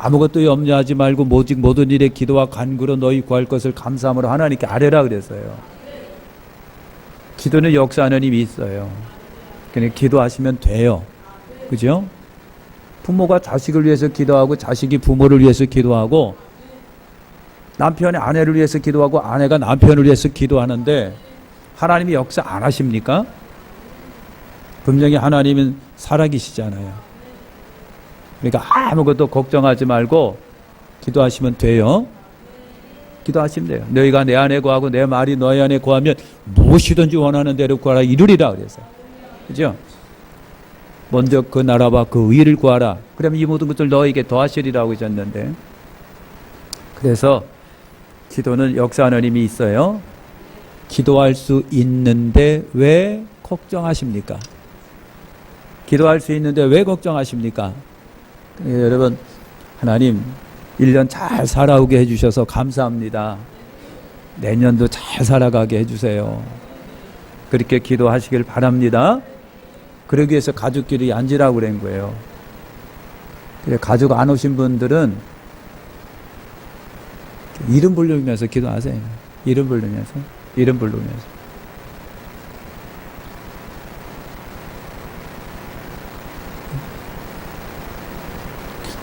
아무것도 염려하지 말고 오직 모든 일에 기도와 간구로 너희 구할 것을 감사함으로 하나님께 아뢰라 그랬어요. 기도는 역사하는 힘이 있어요. 그냥 기도하시면 돼요. 그죠? 부모가 자식을 위해서 기도하고 자식이 부모를 위해서 기도하고 남편이 아내를 위해서 기도하고 아내가 남편을 위해서 기도하는데 하나님이 역사 안 하십니까? 분명히 하나님은 살아계시잖아요. 그러니까 아무것도 걱정하지 말고 기도하시면 돼요. 기도하시면 돼요. 너희가 내 안에 구하고 내 말이 너희 안에 구하면 무엇이든지 원하는 대로 구하라 이루리라 그래서. 그죠? 먼저 그 나라와 그 의를 구하라. 그러면 이 모든 것들 너희에게 더하시리라고 하셨는데, 그래서 기도는 역사하는 힘이 있어요. 기도할 수 있는데 왜 걱정하십니까? 기도할 수 있는데 왜 걱정하십니까? 여러분, 하나님 1년 잘 살아오게 해주셔서 감사합니다. 내년도 잘 살아가게 해주세요. 그렇게 기도하시길 바랍니다. 그러기 위해서 가족끼리 앉으라고 그런 거예요. 가족 안 오신 분들은 이름 부르면서 기도하세요. 이름 부르면서.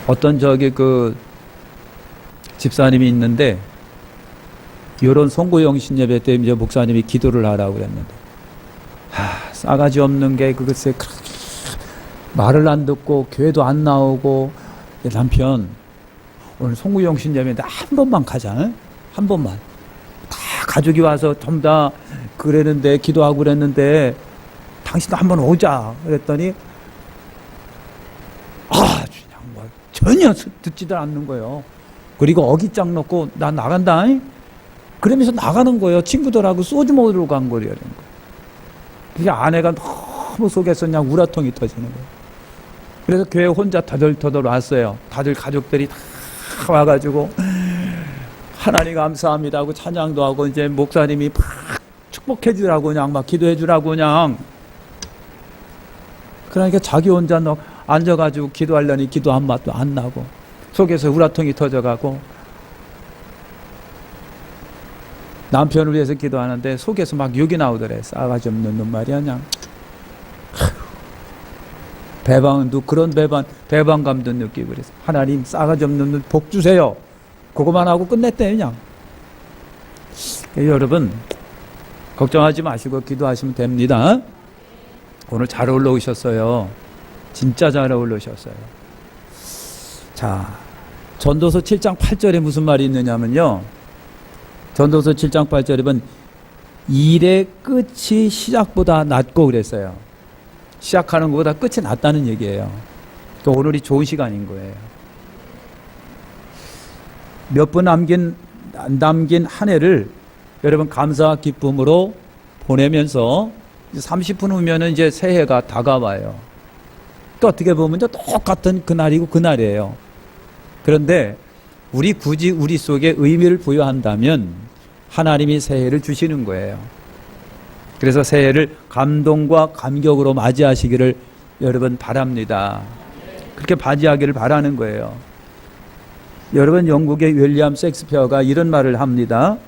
어떤 집사님이 있는데, 요런 송구영신 예배 때 이제 목사님이 기도를 하라고 그랬는데, 싸가지 없는 게 글쎄 말을 안 듣고 교회도 안 나오고, 남편 오늘 송구영신 예배인데 한 번만 가자. 한 번만. 다 가족이 와서 전부 다 그랬는데 기도하고 그랬는데 당신도 한번 오자 그랬더니 그냥 뭐 전혀 듣지도 않는 거예요. 그리고 어깃장 놓고 나 나간다. 그러면서 나가는 거예요. 친구들하고 소주 먹으러 간 거예요. 그게 아내가 너무 속에서 그냥 우라통이 터지는 거예요. 그래서 교회 혼자 터덜터덜 왔어요. 다들 가족들이 다 와가지고 하나님 감사합니다 하고 찬양도 하고 이제 목사님이 막 축복해 주라고 그냥 막 기도해 주라고 그냥. 그러니까 자기 혼자 앉아가지고 기도하려니 기도 한 맛도 안 나고 속에서 우라통이 터져가고, 남편을 위해서 기도하는데 속에서 막 욕이 나오더래. 싸가지 없는 놈 말이야 그냥. 배반도 그런 배반감도 느끼고 그래서 하나님 싸가지 없는 놈 복 주세요. 그거만 하고 끝냈대 그냥. 여러분 걱정하지 마시고 기도하시면 됩니다. 오늘 잘 올라오셨어요. 진짜 잘 올라오셨어요. 자, 전도서 7장 8절에 무슨 말이 있느냐면요, 전도서 7장 8절에 보면 일의 끝이 시작보다 낫고 그랬어요. 시작하는 것보다 끝이 낫다는 얘기예요. 또 오늘이 좋은 시간인 거예요. 몇 분 남긴 한 해를 여러분 감사와 기쁨으로 보내면서 30분 후면은 이제 새해가 다가와요. 또 어떻게 보면 이제 똑같은 그날이고 그날이에요. 그런데 굳이 우리 속에 의미를 부여한다면 하나님이 새해를 주시는 거예요. 그래서 새해를 감동과 감격으로 맞이하시기를 여러분 바랍니다. 그렇게 맞이하기를 바라는 거예요. 여러분, 영국의 윌리엄 셰익스피어가 이런 말을 합니다.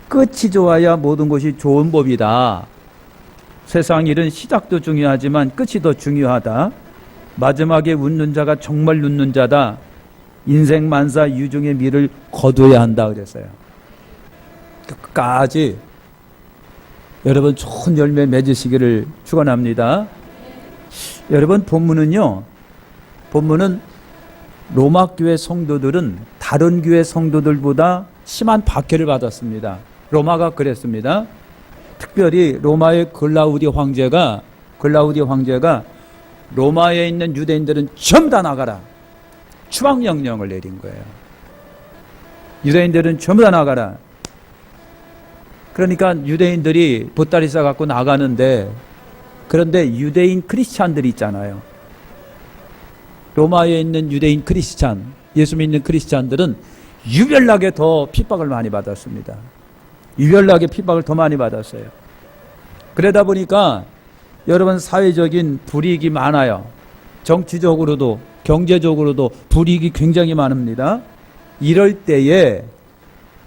끝이 좋아야 모든 것이 좋은 법이다. 세상 일은 시작도 중요하지만 끝이 더 중요하다. 마지막에 웃는 자가 정말 웃는 자다. 인생 만사 유중의 미를 거둬야 한다 그랬어요. 끝까지 여러분 좋은 열매 맺으시기를 축원합니다. 여러분, 본문은 로마 교회 성도들은 다른 교회 성도들보다 심한 박해를 받았습니다. 로마가 그랬습니다. 특별히 로마의 글라우디 황제가 로마에 있는 유대인들은 전부 다 나가라, 추방 명령을 내린 거예요. 유대인들은 전부 다 나가라. 그러니까 유대인들이 보따리 싸갖고 나가는데, 그런데 유대인 크리스찬들이 있잖아요. 로마에 있는 유대인 크리스찬, 예수 믿는 크리스찬들은 유별나게 더 핍박을 많이 받았습니다. 유별나게 핍박을 더 많이 받았어요. 그러다 보니까 여러분 사회적인 불이익이 많아요. 정치적으로도 경제적으로도 불이익이 굉장히 많습니다. 이럴 때에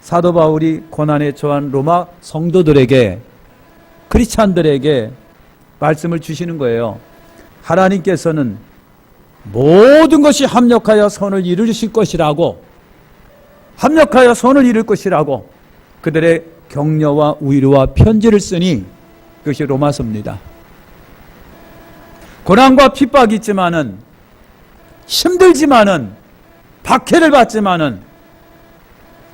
사도 바울이 고난에 처한 로마 성도들에게, 크리스찬들에게 말씀을 주시는 거예요. 하나님께서는 모든 것이 합력하여 선을 이루실 것이라고, 합력하여 선을 이룰 것이라고 그들의 격려와 위로와 편지를 쓰니 그것이 로마서입니다. 고난과 핍박이 있지만은, 힘들지만은, 박해를 받지만은,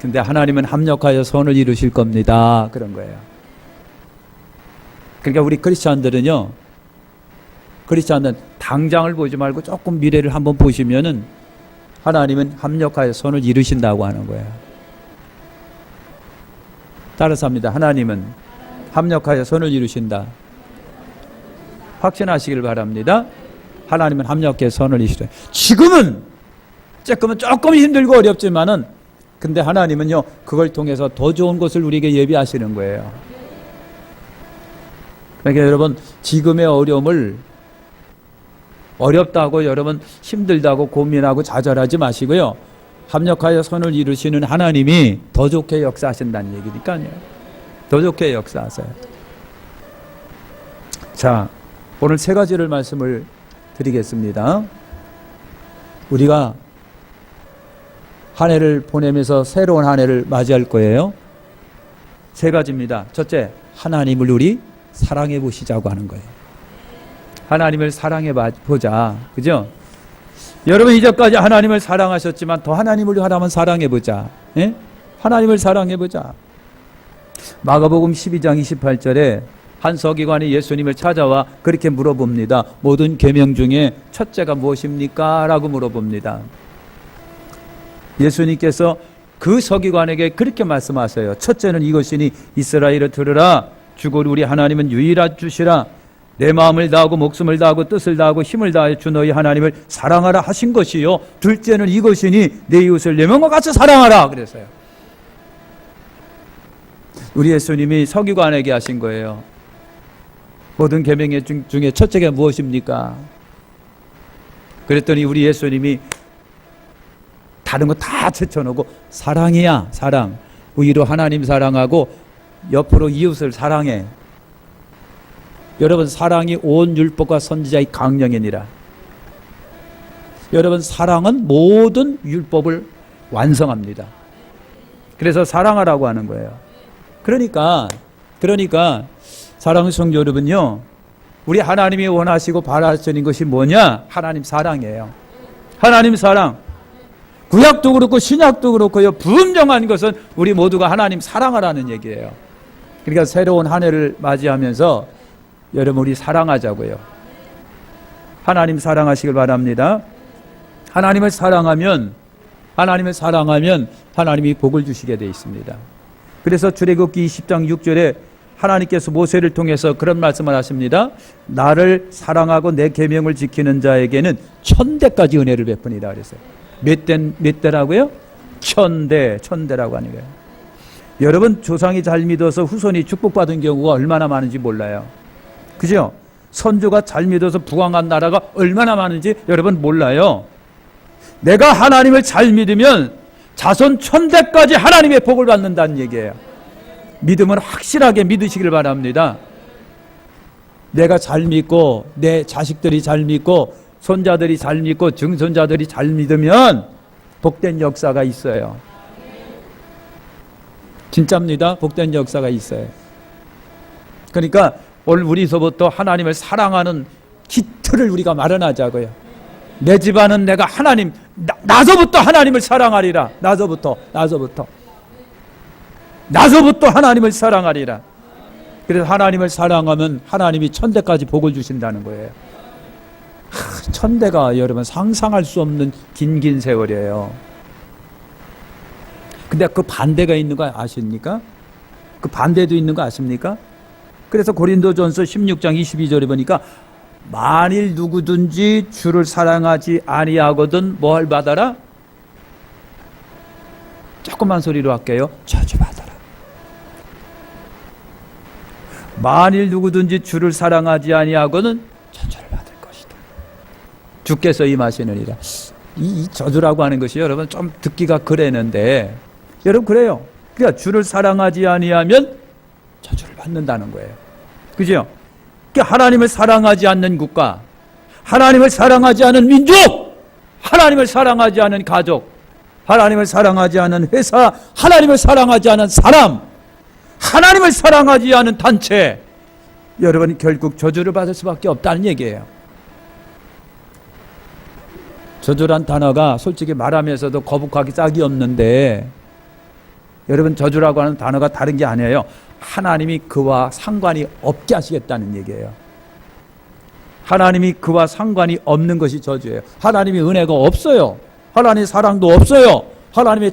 근데 하나님은 합력하여 선을 이루실 겁니다. 그런 거예요. 그러니까 우리 크리스찬들은요, 크리스찬은 당장을 보지 말고 조금 미래를 한번 보시면은 하나님은 합력하여 선을 이루신다고 하는 거예요. 따라서 합니다. 하나님은 합력하여 선을 이루신다. 확신하시길 바랍니다. 하나님은 합력하여 선을 이루시다. 지금은 조금 힘들고 어렵지만은, 근데 하나님은요, 그걸 통해서 더 좋은 것을 우리에게 예비하시는 거예요. 그러니까 여러분, 지금의 어려움을 어렵다고, 여러분 힘들다고 고민하고 좌절하지 마시고요, 합력하여 선을 이루시는 하나님이 더 좋게 역사하신다는 얘기니까요. 더 좋게 역사하세요. 자, 오늘 세 가지를 말씀을 드리겠습니다. 우리가 한 해를 보내면서 새로운 한 해를 맞이할 거예요. 세 가지입니다. 첫째, 하나님을 우리 사랑해 보시자고 하는 거예요. 하나님을 사랑해 보자. 그죠? 여러분 이제까지 하나님을 사랑하셨지만 더 하나님을 한번 사랑해 보자. 예? 하나님을 사랑해 보자. 마가복음 12장 28절에 한 서기관이 예수님을 찾아와 그렇게 물어봅니다. 모든 계명 중에 첫째가 무엇입니까? 라고 물어봅니다. 예수님께서 그 서기관에게 그렇게 말씀하세요. 첫째는 이것이니 이스라엘을 들으라. 주고 우리 하나님은 유일한 주시라. 내 마음을 다하고 목숨을 다하고 뜻을 다하고 힘을 다하여 주 너희 하나님을 사랑하라 하신 것이요. 둘째는 이것이니 내 이웃을 내 몸과 같이 사랑하라 그랬어요. 우리 예수님이 서기관에게 하신 거예요. 모든 계명 중에 첫째가 무엇입니까? 그랬더니 우리 예수님이 다른 거 다 제쳐놓고 사랑이야, 사랑. 위로 하나님 사랑하고 옆으로 이웃을 사랑해. 여러분, 사랑이 온 율법과 선지자의 강령이니라. 여러분, 사랑은 모든 율법을 완성합니다. 그래서 사랑하라고 하는 거예요. 그러니까 사랑하는 성도 여러분요, 우리 하나님이 원하시고 바라시는 것이 뭐냐? 하나님 사랑이에요. 하나님 사랑. 구약도 그렇고 신약도 그렇고요, 분명한 것은 우리 모두가 하나님 사랑하라는 얘기예요. 그러니까 새로운 한 해를 맞이하면서 여러분 우리 사랑하자고요. 하나님 사랑하시길 바랍니다. 하나님을 사랑하면 하나님이 복을 주시게 되어 있습니다. 그래서 출애굽기 20장 6절에 하나님께서 모세를 통해서 그런 말씀을 하십니다. 나를 사랑하고 내 계명을 지키는 자에게는 1000대까지 은혜를 베푸니라 그랬어요. 몇 대라고요? 1000대라고 하는 거예요. 여러분, 조상이 잘 믿어서 후손이 축복받은 경우가 얼마나 많은지 몰라요. 그죠? 선조가 잘 믿어서 부강한 나라가 얼마나 많은지 여러분 몰라요. 내가 하나님을 잘 믿으면 자손 1000대까지 하나님의 복을 받는다는 얘기예요. 믿음은 확실하게 믿으시길 바랍니다. 내가 잘 믿고 내 자식들이 잘 믿고 손자들이 잘 믿고 증손자들이 잘 믿으면 복된 역사가 있어요. 진짜입니다. 복된 역사가 있어요. 그러니까 오늘 우리서부터 하나님을 사랑하는 기틀을 우리가 마련하자고요. 내 집안은 내가 하나님, 나서부터 하나님을 사랑하리라. 나서부터 하나님을 사랑하리라. 그래서 하나님을 사랑하면 하나님이 1000대까지 복을 주신다는 거예요. 1000대가 여러분 상상할 수 없는 긴 세월이에요. 근데 그 반대가 있는 거 아십니까? 그 반대도 있는 거 아십니까? 그래서 고린도전서 16장 22절에 보니까 만일 누구든지 주를 사랑하지 아니하거든 뭘 받아라? 조그만 소리로 할게요. 저주받아라. 만일 누구든지 주를 사랑하지 아니하거든 저주를 받을 것이다. 주께서 임하시느니라. 이 저주라고 하는 것이 여러분 좀 듣기가 그랬는데 여러분 그래요. 그러니까 주를 사랑하지 아니하면 저주를 받는다는 거예요. 그죠? 그러니까 하나님을 사랑하지 않는 국가, 하나님을 사랑하지 않은 민족, 하나님을 사랑하지 않은 가족, 하나님을 사랑하지 않은 회사, 하나님을 사랑하지 않은 사람, 하나님을 사랑하지 않은 단체, 여러분 결국 저주를 받을 수밖에 없다는 얘기예요. 저주란 단어가 솔직히 말하면서도 거북하기 짝이 없는데 여러분 저주라고 하는 단어가 다른 게 아니에요. 하나님이 그와 상관이 없게 하시겠다는 얘기예요. 하나님이 그와 상관이 없는 것이 저주예요. 하나님이 은혜가 없어요. 하나님의 사랑도 없어요. 하나님의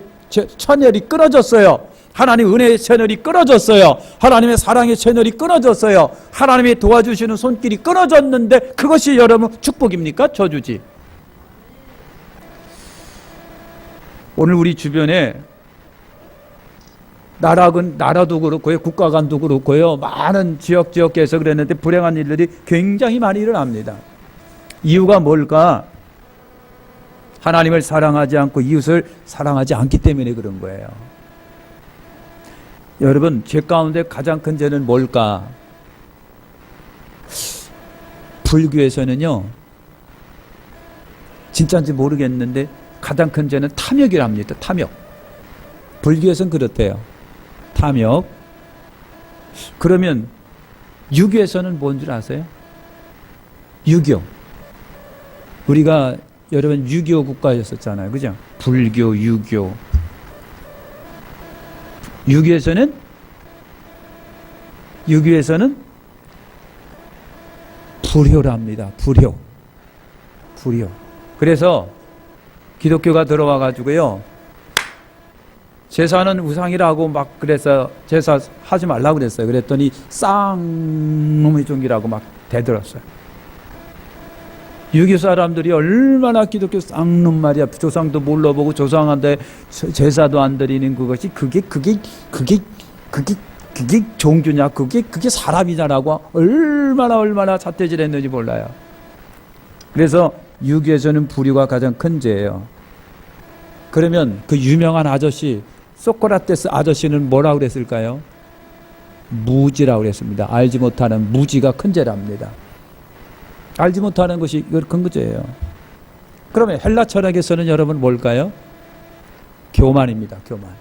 채널이 끊어졌어요. 하나님의 은혜의 채널이 끊어졌어요. 하나님의 사랑의 채널이 끊어졌어요. 하나님이 도와주시는 손길이 끊어졌는데 그것이 여러분 축복입니까? 저주지. 오늘 우리 주변에 나라도 그렇고요, 국가 간도 그렇고요, 많은 지역에서 그랬는데 불행한 일들이 굉장히 많이 일어납니다. 이유가 뭘까? 하나님을 사랑하지 않고 이웃을 사랑하지 않기 때문에 그런 거예요. 여러분, 죄 가운데 가장 큰 죄는 뭘까? 불교에서는요, 진짜인지 모르겠는데 가장 큰 죄는 탐욕이랍니다. 탐욕. 불교에서는 그렇대요. 탐욕. 그러면 유교에서는 뭔 줄 아세요? 유교. 우리가 여러분 유교 국가였었잖아요. 그죠? 불교, 유교. 유교에서는 불효랍니다. 불효. 그래서 기독교가 들어와 가지고요, 제사는 우상이라고 막 그래서 제사 하지 말라고 그랬어요. 그랬더니 쌍놈의 종기라고 막 대들었어요. 유교 사람들이 얼마나 기독교 쌍놈 말이야. 조상도 몰라보고 조상한테 제사도 안 드리는 그것이 그게 종교냐, 그게 사람이냐라고 얼마나 삿대질했는지 몰라요. 그래서 유교에서는 불효가 가장 큰 죄예요. 그러면 그 유명한 아저씨 소크라테스 아저씨는 뭐라고 그랬을까요? 무지라고 그랬습니다. 알지 못하는 무지가 큰 죄랍니다. 알지 못하는 것이 큰 죄예요. 그러면 헬라 철학에서는 여러분 뭘까요? 교만입니다. 교만.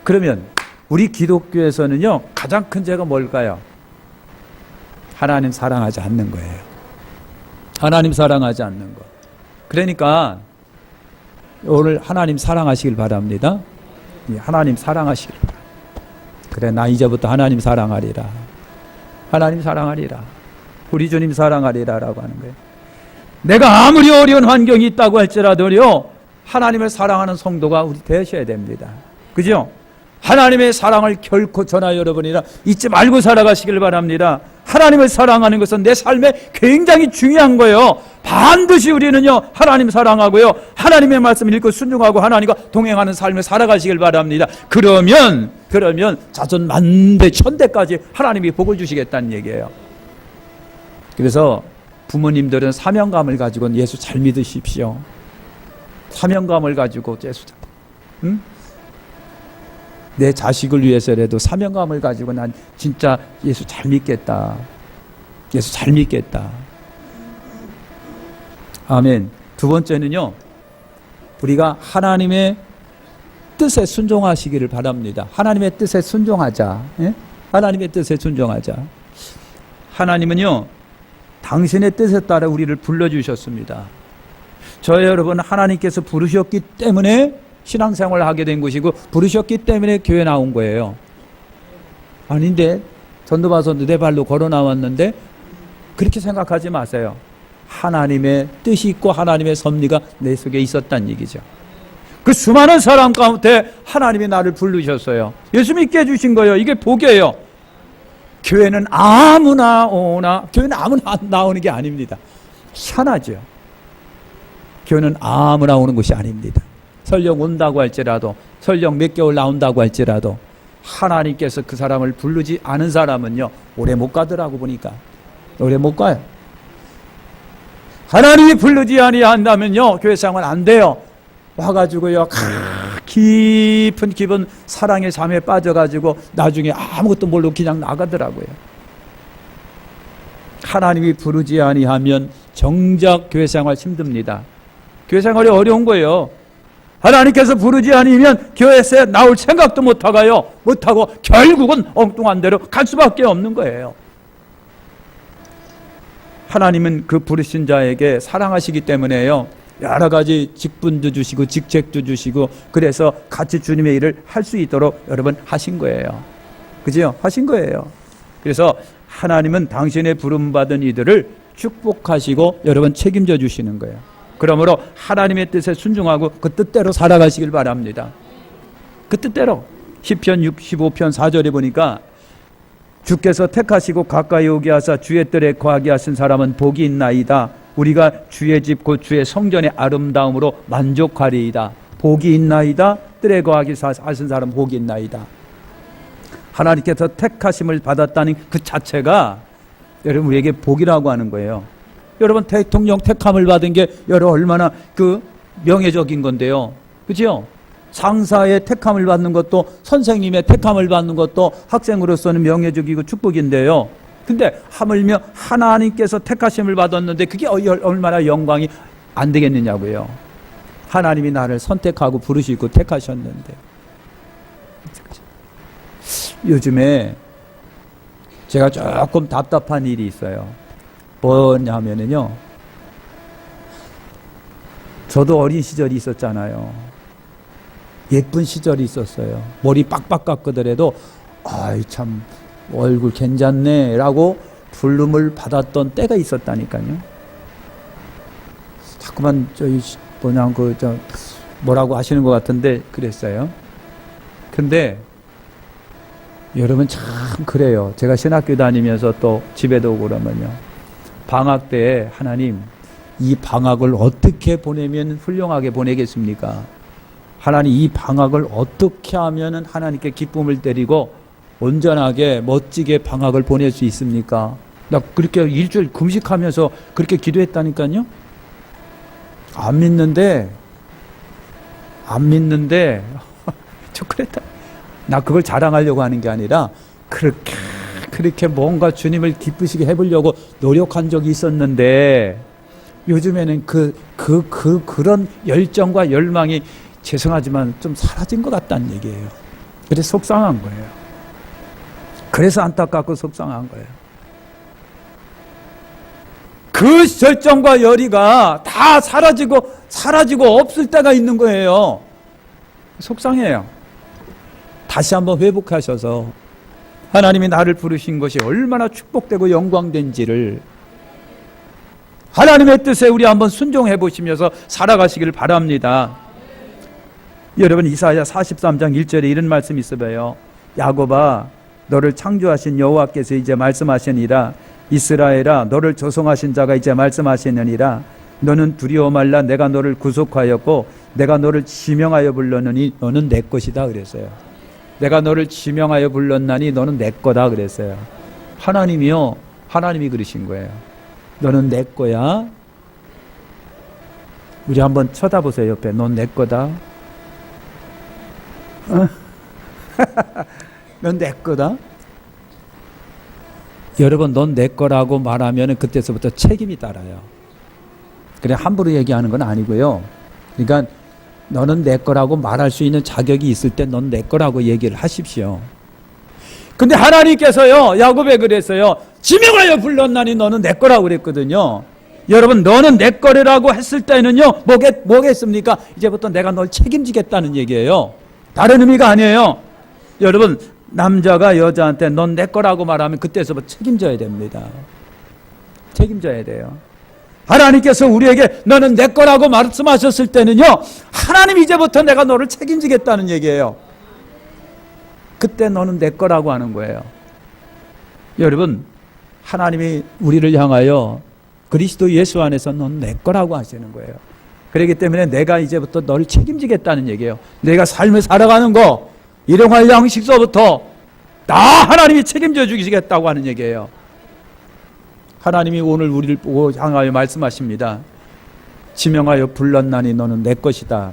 그러면 우리 기독교에서는요, 가장 큰 죄가 뭘까요? 하나님 사랑하지 않는 거예요. 하나님 사랑하지 않는 거. 그러니까 오늘 하나님 사랑하시길 바랍니다. 하나님 사랑하시길 바랍니다. 그래, 나 이제부터 하나님 사랑하리라. 하나님 사랑하리라. 우리 주님 사랑하리라 라고 하는 거예요. 내가 아무리 어려운 환경이 있다고 할지라도요, 하나님을 사랑하는 성도가 우리 되셔야 됩니다. 그죠? 하나님의 사랑을 결코 저나 여러분이라 잊지 말고 살아가시길 바랍니다. 하나님을 사랑하는 것은 내 삶에 굉장히 중요한 거예요. 반드시 우리는요, 하나님 사랑하고요, 하나님의 말씀을 읽고 순종하고 하나님과 동행하는 삶을 살아가시길 바랍니다. 그러면 자손 만대 천대까지 하나님이 복을 주시겠다는 얘기예요. 그래서 부모님들은 사명감을 가지고 예수 잘 믿으십시오. 사명감을 가지고 예수 잘, 응? 내 자식을 위해서라도 사명감을 가지고 난 진짜 예수 잘 믿겠다. 예수 잘 믿겠다. 아멘. 두 번째는요, 우리가 하나님의 뜻에 순종하시기를 바랍니다. 하나님의 뜻에 순종하자. 예? 하나님의 뜻에 순종하자. 하나님은요, 당신의 뜻에 따라 우리를 불러주셨습니다. 저희 여러분, 하나님께서 부르셨기 때문에 신앙생활을 하게 된 것이고, 부르셨기 때문에 교회 나온 거예요. 아닌데, 전도받아서 내 발로 걸어 나왔는데, 그렇게 생각하지 마세요. 하나님의 뜻이 있고 하나님의 섭리가 내 속에 있었다는 얘기죠. 그 수많은 사람 가운데 하나님이 나를 부르셨어요. 예수 믿게 해주신 거예요. 이게 복이에요. 교회는 아무나 오나, 교회는 아무나 나오는 게 아닙니다. 희한하죠. 교회는 아무나 오는 것이 아닙니다. 설령 온다고 할지라도, 설령 몇 개월 나온다고 할지라도, 하나님께서 그 사람을 부르지 않은 사람은요, 오래 못 가더라고 보니까. 오래 못 가요. 하나님이 부르지 아니한다면요, 교회 생활 안 돼요. 와가지고요, 깊은 사랑의 잠에 빠져가지고 나중에 아무것도 모르고 그냥 나가더라고요. 하나님이 부르지 아니하면 정작 교회 생활 힘듭니다. 교회 생활이 어려운 거예요. 하나님께서 부르지 않으면 교회에 나올 생각도 못하고 결국은 엉뚱한 데로 갈 수밖에 없는 거예요. 하나님은 그 부르신 자에게 사랑하시기 때문에요, 여러 가지 직분도 주시고 직책도 주시고, 그래서 같이 주님의 일을 할 수 있도록 여러분 하신 거예요. 그죠? 하신 거예요. 그래서 하나님은 당신의 부름받은 이들을 축복하시고 여러분 책임져 주시는 거예요. 그러므로 하나님의 뜻에 순종하고 그 뜻대로 살아가시길 바랍니다. 그 뜻대로. 시편 65편 4절에 보니까 주께서 택하시고 가까이 오게 하사 주의 뜰에 거하게 하신 사람은 복이 있나이다. 우리가 주의 집 곧 주의 성전의 아름다움으로 만족하리이다. 복이 있나이다. 뜰에 거하게 하신 사람 복이 있나이다. 하나님께서 택하심을 받았다는 그 자체가 여러분 우리에게 복이라고 하는 거예요. 여러분 대통령 택함을 받은 게 여러분 얼마나 그 명예적인 건데요. 그죠? 상사의 택함을 받는 것도, 선생님의 택함을 받는 것도 학생으로서는 명예적이고 축복인데요. 근데 하물며 하나님께서 택하심을 받았는데 그게 얼마나 영광이 안 되겠느냐고요. 하나님이 나를 선택하고 부르시고 택하셨는데. 요즘에 제가 조금 답답한 일이 있어요. 뭐냐면요, 저도 어린 시절이 있었잖아요. 예쁜 시절이 있었어요. 머리 빡빡 깎으더라도 아이 참 얼굴 괜찮네 라고 부름을 받았던 때가 있었다니까요. 자꾸만 뭐라고 하시는 것 같은데 그랬어요. 근데 여러분 참 그래요. 제가 신학교 다니면서 또 집에도 오고 그러면요, 방학 때 하나님 이 방학을 어떻게 보내면 훌륭하게 보내겠습니까? 하나님 이 방학을 어떻게 하면 하나님께 기쁨을 드리고 온전하게 멋지게 방학을 보낼 수 있습니까? 나 그렇게 일주일 금식하면서 그렇게 기도했다니까요. 안 믿는데 저 그랬다. 나 그걸 자랑하려고 하는 게 아니라 그렇게 뭔가 주님을 기쁘시게 해보려고 노력한 적이 있었는데 요즘에는 그런 열정과 열망이 죄송하지만 좀 사라진 것 같다는 얘기예요. 그래서 속상한 거예요. 그래서 안타깝고 속상한 거예요. 그 열정과 열의가 다 사라지고 없을 때가 있는 거예요. 속상해요. 다시 한번 회복하셔서 하나님이 나를 부르신 것이 얼마나 축복되고 영광된지를 하나님의 뜻에 우리 한번 순종해 보시면서 살아가시길 바랍니다. 여러분 이사야 43장 1절에 이런 말씀이 있어요. 야곱아 너를 창조하신 여호와께서 이제 말씀하시니라. 이스라엘아 너를 조성하신 자가 이제 말씀하시느니라. 너는 두려워 말라. 내가 너를 구속하였고 내가 너를 지명하여 불렀느니 너는 내 것이다 그랬어요. 내가 너를 지명하여 불렀나니 너는 내 거다 그랬어요. 하나님이요, 하나님이 그러신 거예요. 너는 내 거야. 우리 한번 쳐다보세요. 옆에. 넌 내 거다. 넌 내 거다. 여러분 넌 내 거라고 말하면 그때서부터 책임이 따라요. 그래 함부로 얘기하는 건 아니고요. 그러니까 너는 내 거라고 말할 수 있는 자격이 있을 때 넌 내 거라고 얘기를 하십시오. 근데 하나님께서요 야곱에 그랬어요. 지명하여 불렀나니 너는 내 거라고 그랬거든요. 여러분 너는 내 거라고 했을 때는요 뭐겠습니까? 이제부터 내가 널 책임지겠다는 얘기예요. 다른 의미가 아니에요. 여러분 남자가 여자한테 넌 내 거라고 말하면 그때서부터 책임져야 됩니다. 책임져야 돼요. 하나님께서 우리에게 너는 내 거라고 말씀하셨을 때는요 하나님 이제부터 내가 너를 책임지겠다는 얘기예요. 그때 너는 내 거라고 하는 거예요. 여러분 하나님이 우리를 향하여 그리스도 예수 안에서 넌 내 거라고 하시는 거예요. 그렇기 때문에 내가 이제부터 너를 책임지겠다는 얘기예요. 내가 삶을 살아가는 거 일용할 양식서부터 다 하나님이 책임져 주시겠다고 하는 얘기예요. 하나님이 오늘 우리를 보고 향하여 말씀하십니다. 지명하여 불렀나니 너는 내 것이다.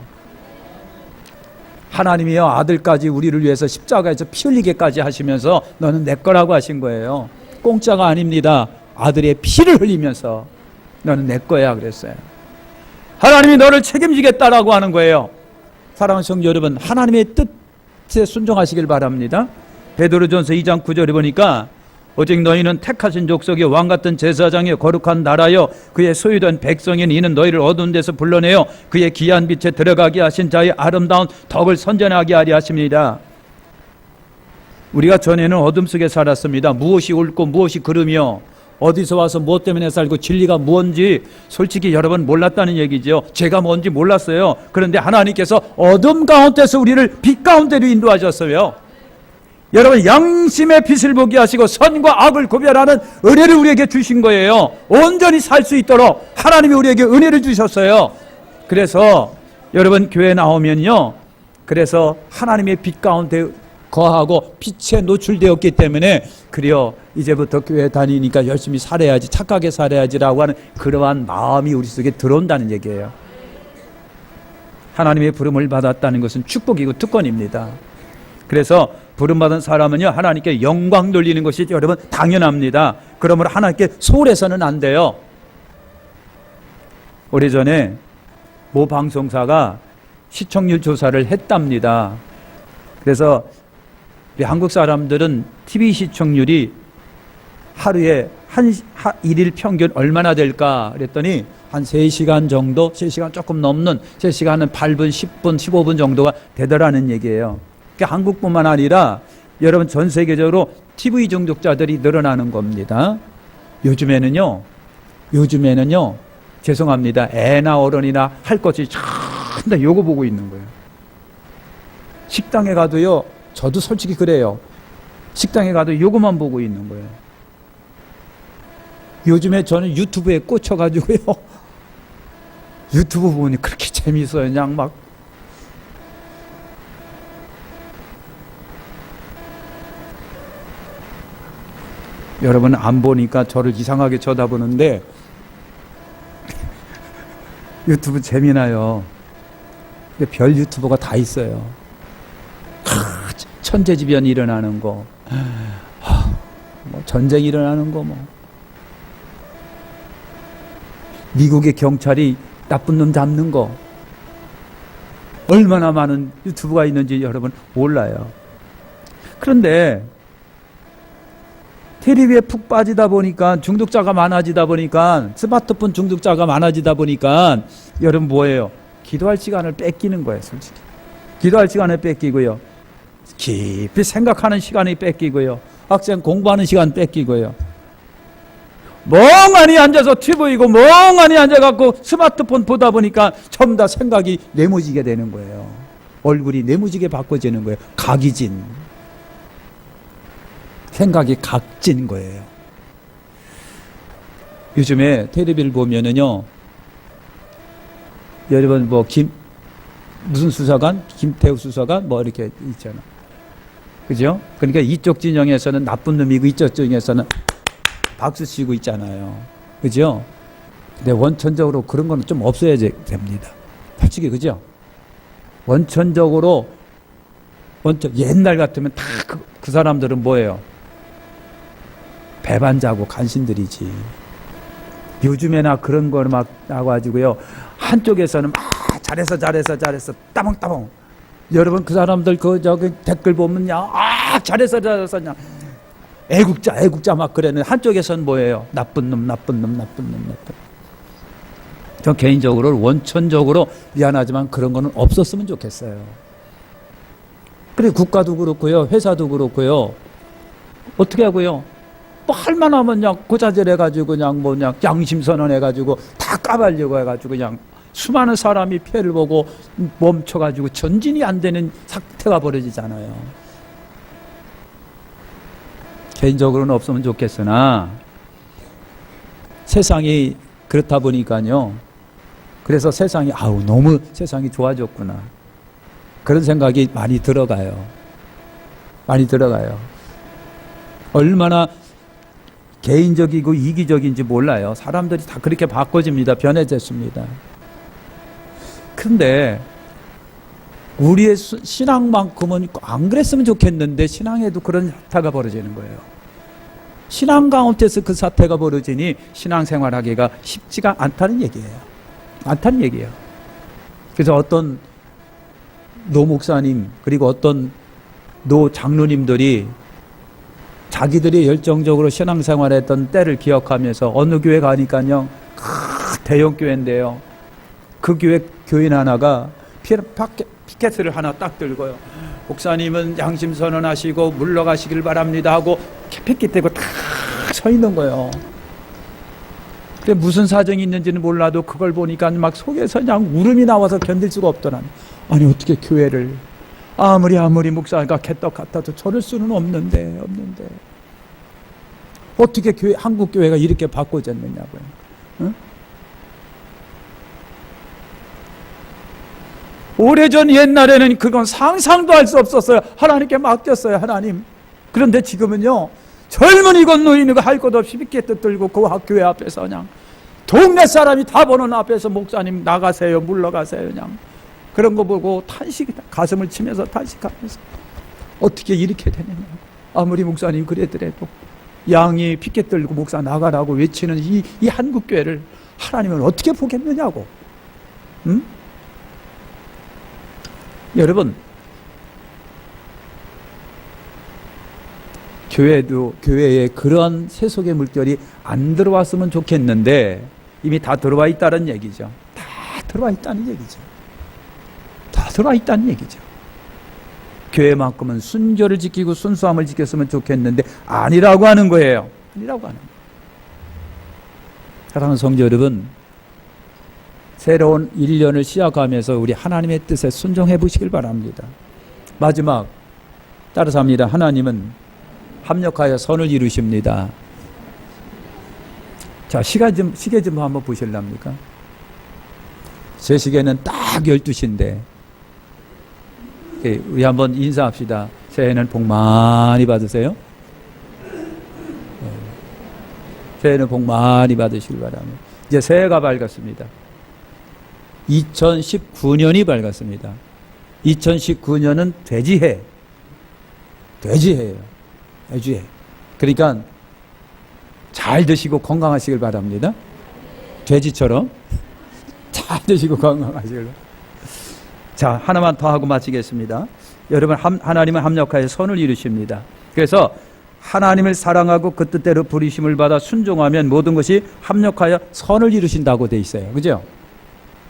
하나님이여 아들까지 우리를 위해서 십자가에서 피 흘리게까지 하시면서 너는 내 거라고 하신 거예요. 공짜가 아닙니다. 아들의 피를 흘리면서 너는 내 거야 그랬어요. 하나님이 너를 책임지겠다라고 하는 거예요. 사랑하는 성도 여러분, 하나님의 뜻에 순종하시길 바랍니다. 베드로전서 2장 9절에 보니까 오직 너희는 택하신 족속의 왕같은 제사장의 거룩한 나라여 그의 소유된 백성인 이는 너희를 어두운 데서 불러내어 그의 귀한 빛에 들어가게 하신 자의 아름다운 덕을 선전하게 하리 하십니다. 우리가 전에는 어둠 속에 살았습니다. 무엇이 옳고 무엇이 그르며 어디서 와서 무엇 때문에 살고 진리가 뭔지 솔직히 여러분 몰랐다는 얘기죠. 제가 뭔지 몰랐어요. 그런데 하나님께서 어둠 가운데서 우리를 빛 가운데로 인도하셨어요. 여러분 양심의 빛을 보게 하시고 선과 악을 구별하는 은혜를 우리에게 주신 거예요. 온전히 살 수 있도록 하나님이 우리에게 은혜를 주셨어요. 그래서 여러분 교회 나오면요, 그래서 하나님의 빛 가운데 거하고 빛에 노출되었기 때문에 그래요, 이제부터 교회 다니니까 열심히 살아야지, 착하게 살아야지라고 하는 그러한 마음이 우리 속에 들어온다는 얘기예요. 하나님의 부름을 받았다는 것은 축복이고 특권입니다. 그래서 부름받은 사람은요, 하나님께 영광 돌리는 것이 여러분 당연합니다. 그러므로 하나님께 소홀해서는 안 돼요. 오래전에 모 방송사가 시청률 조사를 했답니다. 그래서 우리 한국 사람들은 TV 시청률이 하루에 일일 평균 얼마나 될까 그랬더니 한 3시간 정도, 3시간 조금 넘는 3시간은 8분, 10분, 15분 정도가 되더라는 얘기예요. 그러니까 한국뿐만 아니라 여러분 전 세계적으로 TV 중독자들이 늘어나는 겁니다. 요즘에는요 죄송합니다, 애나 어른이나 할 것이 전다 요거 보고 있는 거예요. 식당에 가도요, 저도 솔직히 그래요. 식당에 가도 요거만 보고 있는 거예요. 요즘에 저는 유튜브에 꽂혀가지고요, 유튜브 보니 그렇게 재밌어요. 그냥 막 여러분 안 보니까 저를 이상하게 쳐다보는데 유튜브 재미나요. 별 유튜버가 다 있어요. 천재지변이 일어나는 거, 뭐 전쟁이 일어나는 거, 뭐 미국의 경찰이 나쁜 놈 잡는 거, 얼마나 많은 유튜브가 있는지 여러분 몰라요. 그런데 텔레비에 푹 빠지다 보니까, 중독자가 많아지다 보니까, 스마트폰 중독자가 많아지다 보니까 여러분 뭐예요? 기도할 시간을 뺏기는 거예요. 솔직히 기도할 시간을 뺏기고요, 깊이 생각하는 시간이 뺏기고요, 학생 공부하는 시간 뺏기고요, 멍하니 앉아서 TV이고 멍하니 앉아갖고 스마트폰 보다 보니까 전부 다 생각이 내무지게 되는 거예요. 얼굴이 내무지게 바꿔지는 거예요. 각이진, 생각이 각진 거예요. 요즘에 텔레비를 보면은요, 여러분 뭐 무슨 수사관, 김태우 수사관 뭐 이렇게 있잖아, 그죠? 그러니까 이쪽 진영에서는 나쁜 놈이고 이쪽 진영에서는 박수 치고 있잖아요, 그죠? 근데 원천적으로 그런 거는 좀 없어야 됩니다. 솔직히, 그죠? 원천적으로 옛날 같으면 다 그 사람들은 뭐예요? 배반자고 간신들이지. 요즘에나 그런 걸 막 나와가지고요, 한쪽에서는 잘했어 따봉따봉. 여러분 그 사람들 저기 댓글 보면 잘했어 그냥 애국자 막 그래는, 한쪽에서는 뭐예요? 나쁜 놈. 저 개인적으로 원천적으로 미안하지만 그런 거는 없었으면 좋겠어요. 그래, 국가도 그렇고요, 회사도 그렇고요. 어떻게 하고요? 뭐 할만 하면 그냥 고자질해가지고 그냥 양심 선언해가지고 다 까발려고 해가지고 그냥 수많은 사람이 피해를 보고 멈춰가지고 전진이 안 되는 사태가 벌어지잖아요. 개인적으로는 없으면 좋겠으나 세상이 그렇다 보니까요, 그래서 세상이 너무 세상이 좋아졌구나, 그런 생각이 많이 들어가요. 얼마나 개인적이고 이기적인지 몰라요. 사람들이 다 그렇게 바꿔집니다. 변해졌습니다. 근데 우리의 신앙만큼은 안 그랬으면 좋겠는데 신앙에도 그런 사태가 벌어지는 거예요. 신앙 가운데서 그 사태가 벌어지니 신앙생활하기가 쉽지가 않다는 얘기예요. 않다는 얘기예요. 그래서 어떤 노 목사님 그리고 어떤 노 장로님들이 자기들이 열정적으로 신앙생활했던 때를 기억하면서 어느 교회 가니까요 대형 교회인데요 그 교인 하나가 피켓을 하나 딱 들고요 목사님은 양심 선언하시고 물러가시길 바랍니다 하고 피켓 대고 딱 서 있는 거예요. 근데 무슨 사정이 있는지는 몰라도 그걸 보니까 막 속에서 그냥 울음이 나와서 견딜 수가 없더라. 아니 어떻게 교회를 아무리 목사가 개떡 같아도 저럴 수는 없는데 어떻게 한국 교회가 이렇게 바꿔졌느냐고요. 응? 오래전 옛날에는 그건 상상도 할 수 없었어요. 하나님께 맡겼어요. 하나님. 그런데 지금은요 젊은이건 노인이건 할 것 없이 피켓 들고 그 교회 앞에서 그냥 동네 사람이 다 보는 앞에서 목사님 나가세요 물러가세요 그냥 그런 거 보고 가슴을 치면서 탄식하면서 어떻게 이렇게 되느냐고. 아무리 목사님 그랬더라도 양이 피켓 들고 목사 나가라고 외치는 이 한국 교회를 하나님은 어떻게 보겠느냐고. 응? 여러분 교회에 그런 세속의 물결이 안 들어왔으면 좋겠는데 이미 다 들어와 있다는 얘기죠. 다 들어와 있다는 얘기죠. 다 들어와 있다는 얘기죠. 교회만큼은 순결을 지키고 순수함을 지켰으면 좋겠는데 아니라고 하는 거예요. 아니라고 하는 거예요. 사랑하는 성도 여러분, 새로운 1년을 시작하면서 우리 하나님의 뜻에 순종해 보시길 바랍니다. 마지막 따라서 합니다. 하나님은 합력하여 선을 이루십니다. 자, 시계 좀 한번 보실랍니까? 제 시계는 딱 12시인데 우리 한번 인사합시다. 새해는 복 많이 받으세요. 새해는 복 많이 받으시길 바랍니다. 이제 새해가 밝았습니다. 2019년이 밝았습니다. 2019년은 돼지해예요. 돼지해. 그러니까 잘 드시고 건강하시길 바랍니다. 돼지처럼 잘 드시고 건강하시길 바랍니다. 자, 하나만 더 하고 마치겠습니다. 여러분, 하나님은 합력하여 선을 이루십니다. 그래서 하나님을 사랑하고 그 뜻대로 부르심을 받아 순종하면 모든 것이 합력하여 선을 이루신다고 돼 있어요. 그죠?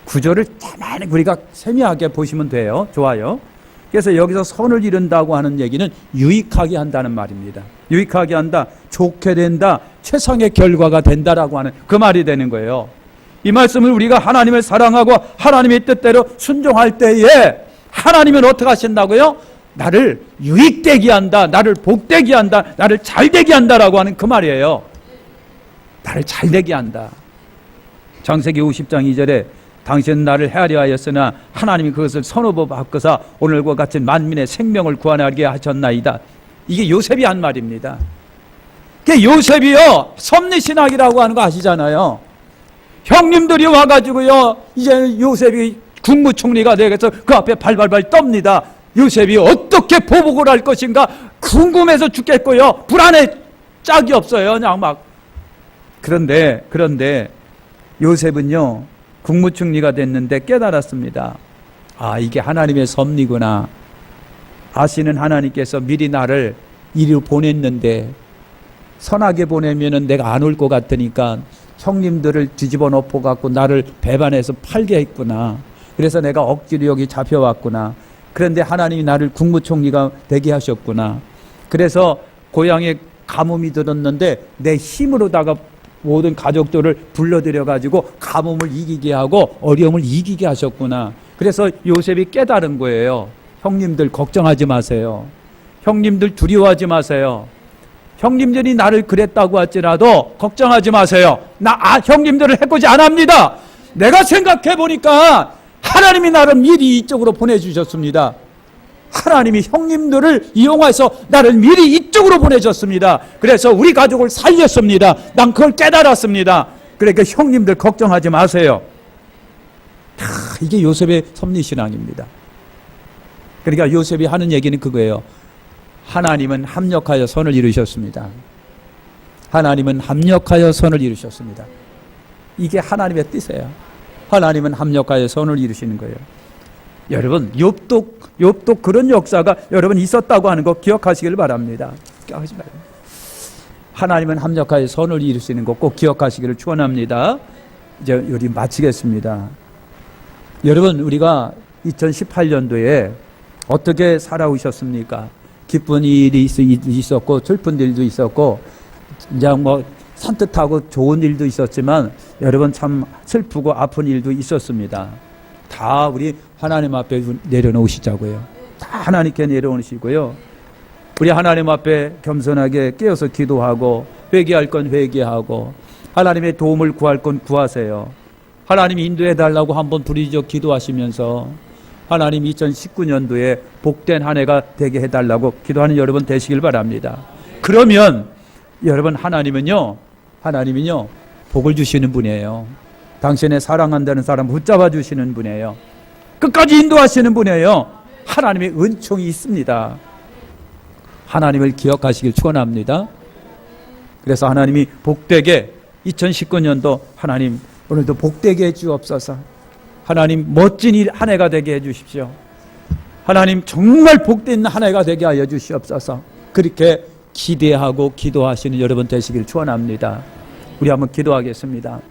구절을 가만히 우리가 세미하게 보시면 돼요. 좋아요. 그래서 여기서 선을 이룬다고 하는 얘기는 유익하게 한다는 말입니다. 유익하게 한다, 좋게 된다, 최상의 결과가 된다라고 하는 그 말이 되는 거예요. 이 말씀을 우리가 하나님을 사랑하고 하나님의 뜻대로 순종할 때에 하나님은 어떻게 하신다고요? 나를 유익되게 한다, 나를 복되게 한다, 나를 잘되게 한다라고 하는 그 말이에요. 나를 잘되게 한다. 창세기 50장 2절에 당신은 나를 헤아려 하였으나 하나님이 그것을 선으로 바꿔서 오늘과 같은 만민의 생명을 구원하게 하셨나이다. 이게 요셉이 한 말입니다. 그게 요셉이요 섭리신학이라고 하는 거 아시잖아요. 형님들이 와가지고요 이제 요셉이 국무총리가 되겠어 그 앞에 발발발 떱니다. 요셉이 어떻게 보복을 할 것인가 궁금해서 죽겠고요 불안해 짝이 없어요 그냥 막. 그런데 요셉은요 국무총리가 됐는데 깨달았습니다. 아, 이게 하나님의 섭리구나. 아시는 하나님께서 미리 나를 이리로 보냈는데 선하게 보내면은 내가 안 올 것 같으니까 형님들을 뒤집어 놓고 갖고 나를 배반해서 팔게 했구나. 그래서 내가 억지로 여기 잡혀왔구나. 그런데 하나님이 나를 국무총리가 되게 하셨구나. 그래서 고향에 가뭄이 들었는데 내 힘으로다가 모든 가족들을 불러들여가지고 가뭄을 이기게 하고 어려움을 이기게 하셨구나. 그래서 요셉이 깨달은 거예요. 형님들 걱정하지 마세요. 형님들 두려워하지 마세요. 형님들이 나를 그랬다고 할지라도 걱정하지 마세요. 형님들을 해코지 안 합니다. 내가 생각해 보니까 하나님이 나를 미리 이쪽으로 보내주셨습니다. 하나님이 형님들을 이용해서 나를 미리 이쪽으로 보내셨습니다. 그래서 우리 가족을 살렸습니다. 난 그걸 깨달았습니다. 그러니까 형님들 걱정하지 마세요. 이게 요셉의 섭리신앙입니다. 그러니까 요셉이 하는 얘기는 그거예요. 하나님은 합력하여 선을 이루셨습니다. 하나님은 합력하여 선을 이루셨습니다. 이게 하나님의 뜻이에요. 하나님은 합력하여 선을 이루시는 거예요. 여러분, 욥도 그런 역사가 여러분 있었다고 하는 거 기억하시길 바랍니다. 기억하지 말아요. 하나님은 합력하여 선을 이루시는 거 꼭 기억하시기를 축원합니다. 이제 우리 마치겠습니다. 여러분, 우리가 2018년도에 어떻게 살아오셨습니까? 기쁜 일이 있었고 슬픈 일도 있었고 이제 뭐 산뜻하고 좋은 일도 있었지만 여러분 참 슬프고 아픈 일도 있었습니다. 다 우리 하나님 앞에 내려놓으시자고요. 다 하나님께 내려놓으시고요. 우리 하나님 앞에 겸손하게 깨어서 기도하고 회개할 건 회개하고 하나님의 도움을 구할 건 구하세요. 하나님이 인도해 달라고 한번 부르짖어 기도하시면서 하나님 2019년도에 복된 한 해가 되게 해달라고 기도하는 여러분 되시길 바랍니다. 그러면 여러분 하나님은요 복을 주시는 분이에요. 당신의 사랑한다는 사람 붙잡아 주시는 분이에요. 끝까지 인도하시는 분이에요. 하나님의 은총이 있습니다. 하나님을 기억하시길 축원합니다. 그래서 하나님이 복되게 2019년도 하나님 오늘도 복되게 해주옵소서. 하나님 멋진 일 한 해가 되게 해주십시오. 하나님 정말 복된 한 해가 되게 하여 주시옵소서. 그렇게 기대하고 기도하시는 여러분 되시길 축원합니다. 우리 한번 기도하겠습니다.